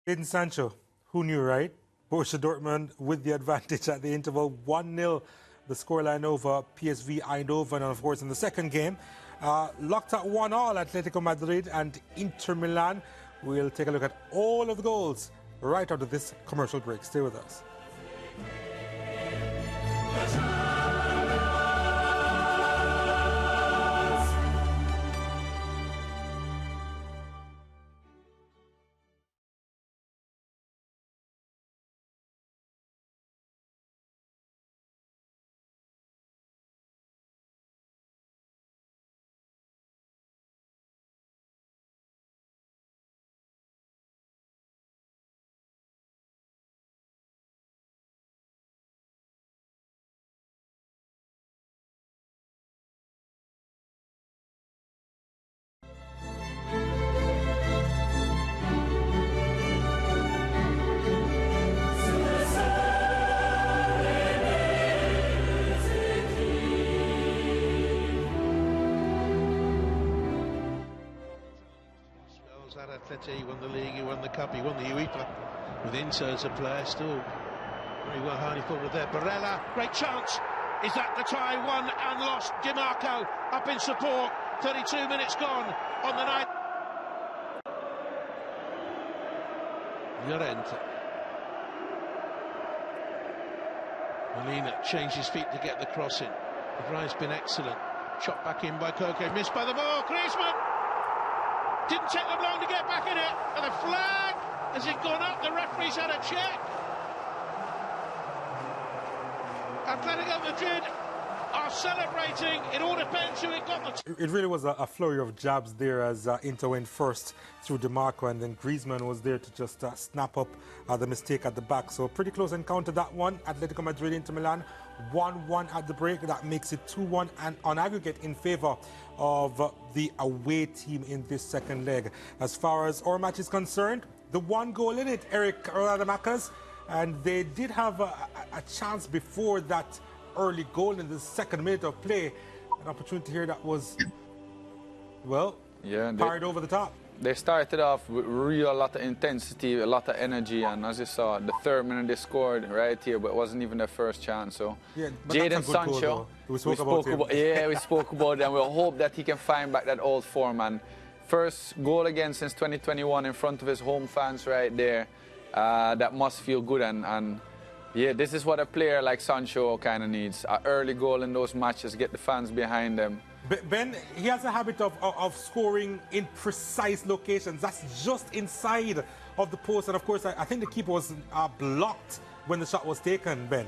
Jadon Sancho, who knew, right? Borussia Dortmund with the advantage at the interval, 1-0 the scoreline over PSV Eindhoven. And of course in the second game, locked at 1-1 Atletico Madrid and Inter Milan. We'll take a look at all of the goals right after this commercial break. Stay with us. Atletico, he won the league, he won the cup, he won the UEFA. With Inter as a player, still very well highly forward there. Barella, great chance. Is that the tie? Won and lost. Di Marco up in support. 32 minutes gone on the night. Llorente. Molina changed his feet to get the cross in. The drive's been excellent. Shot back in by Koke, missed by the ball. Griezmann! Didn't take them long to get back in it. And the flag, has it gone up? The referee's had a check. Atletico Madrid are celebrating. It all depends who it got the... It really was a flurry of jabs there as Inter went first through Di Marco, and then Griezmann was there to just snap up the mistake at the back. So pretty close encounter, that one. Atletico Madrid, Inter Milan, 1-1 at the break. That makes it 2-1 and on aggregate in favour of the away team in this second leg. As far as our match is concerned, the one goal in it, Eric Rademacher's, and they did have a chance before that early goal in the second minute of play. An opportunity here that was, well, fired over the top. They started off with a lot of intensity, a lot of energy, and as you saw, the third minute they scored right here, but it wasn't even their first chance. So yeah, Jadon Sancho, we spoke about we spoke about it, and we'll hope that he can find back that old form. And first goal again since 2021 in front of his home fans right there. That must feel good, and yeah, this is what a player like Sancho kind of needs. An early goal in those matches, get the fans behind them. Ben, he has a habit of scoring in precise locations. That's just inside of the post. And of course, I think the keeper was blocked when the shot was taken, Ben.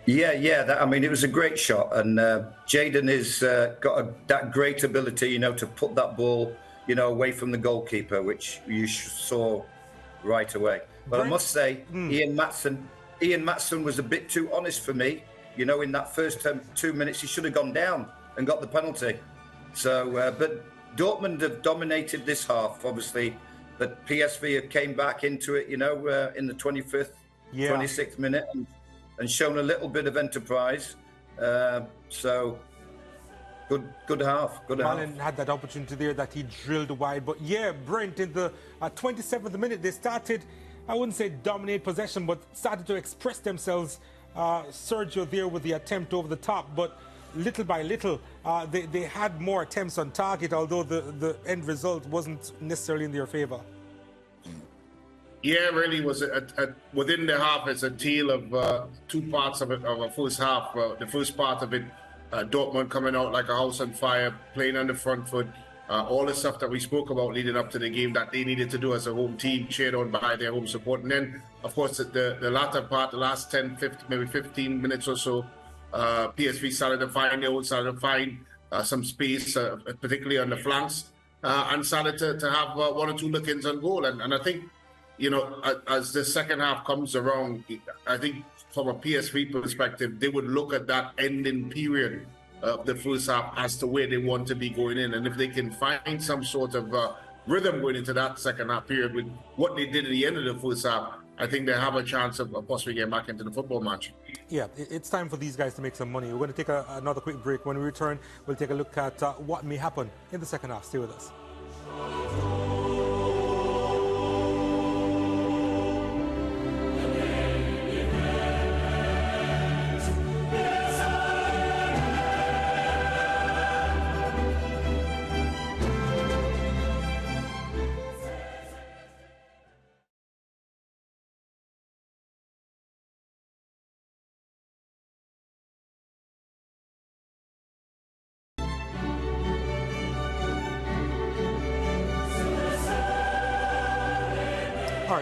Yeah. I mean, it was a great shot. And Jadon has got that great ability, to put that ball, away from the goalkeeper, which you saw right away. But I must say, Ian Maatsen was a bit too honest for me. In that first 2 minutes, he should have gone down and got the penalty. So, but Dortmund have dominated this half, obviously. But PSV came back into it, in the 25th, 26th minute and shown a little bit of enterprise. So, good half. Milan had that opportunity there that he drilled wide. But yeah, Brent, in the 27th minute, they started, I wouldn't say dominate possession, but started to express themselves. Sergio there with the attempt over the top, but little by little, they had more attempts on target, although the end result wasn't necessarily in their favour. Yeah, really was within the half. It's a tale of two parts of a first half. The first part of it, Dortmund coming out like a house on fire, playing on the front foot. All the stuff that we spoke about leading up to the game that they needed to do as a home team, cheered on by their home support. And then, of course, the latter part, the last 10, 15, maybe 15 minutes or so, PSV started to find some space, particularly on the flanks, and started to have one or two look-ins on goal. And I think, as the second half comes around, I think from a PSV perspective, they would look at that ending period of the first half as to where they want to be going in. And if they can find some sort of rhythm going into that second half period with what they did at the end of the first half, I think they have a chance of possibly getting back into the football match. Yeah, it's time for these guys to make some money. We're going to take another quick break. When we return, we'll take a look at what may happen in the second half. Stay with us.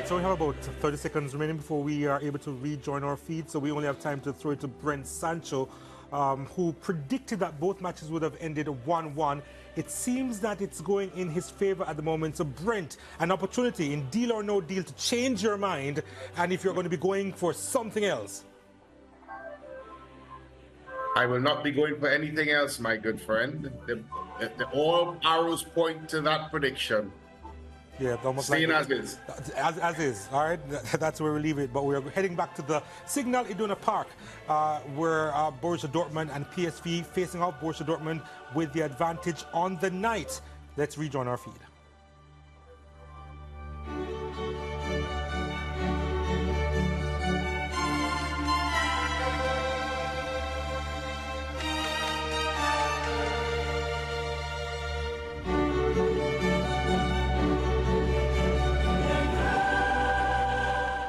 right, so we have about 30 seconds remaining before we are able to rejoin our feed. So we only have time to throw it to Brent Sancho, who predicted that both matches would have ended 1-1. It seems that it's going in his favor at the moment. So Brent, an opportunity in Deal or No Deal to change your mind, and if you're going to be going for something else. I will not be going for anything else, my good friend. All arrows point to that prediction. Yeah, almost Staying like as is. As is, all right? That's where we leave it. But we're heading back to the Signal Iduna Park, where Borussia Dortmund and PSV facing off. Borussia Dortmund with the advantage on the night. Let's rejoin our feed.